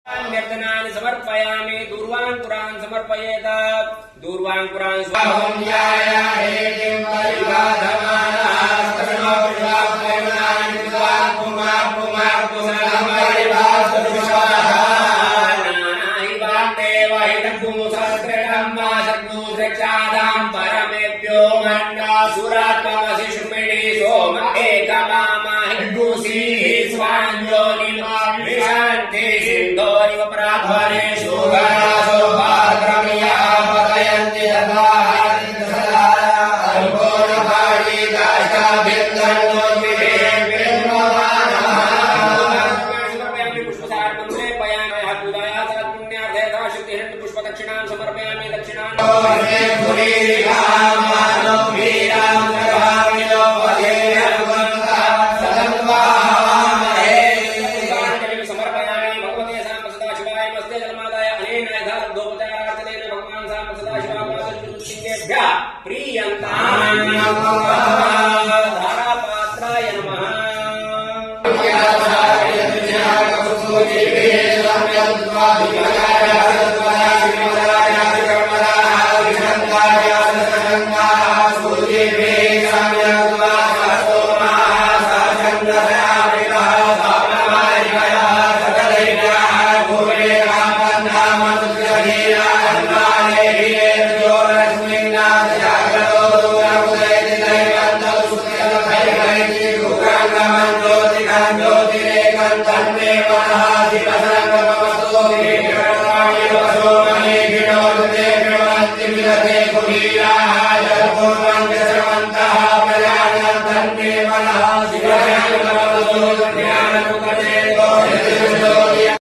व्यर्थनानि समर्पयामि दूर्वाङ्कुरान् समर्पयेत दूर्वाङ्कुरान् स्वाहं याया हेतिं परिबाधमानास्तनो विश्वाप्रेमणानि विद्वान् पुमान् पुमान् पुनरमरिवासुरुषाः नानाहि वान्देव हितकुमुसस्त्रिणम्मा शक्नुसृक्षादां परमेभ्यो मण्डासुरात्ममसि शुमिणि सोम एकमामाहिन्दुसीः स्वाञ्जोनिर्मामि विशान्ति सिन्धोरिव प्राध्वरे सुगरासो भाद्रमिया पतयन्ति ददाहारिन्द्रसदारा अल्पोनपाणि काष्ठाभिर्दण्डोद्विषे विर्मवानः पुष्पसारणं लेपयामि पूजाया सत्पुण्यार्थे दाशक्तिहन्त पुष्पदक्षिणां समर्पयामि दक्षिणान् पुरीरिकामानो वीरां दधामिनो वधेरवन्ता सदन्वामहे समर्पयामि भगवते सां सदाशिवाय नमस्ते जलमादाय अनेन यथालब्धोपचारार्थनेन भगवान् सां सदाशिवाय प्रीयन्तां धारापात्राय नमः या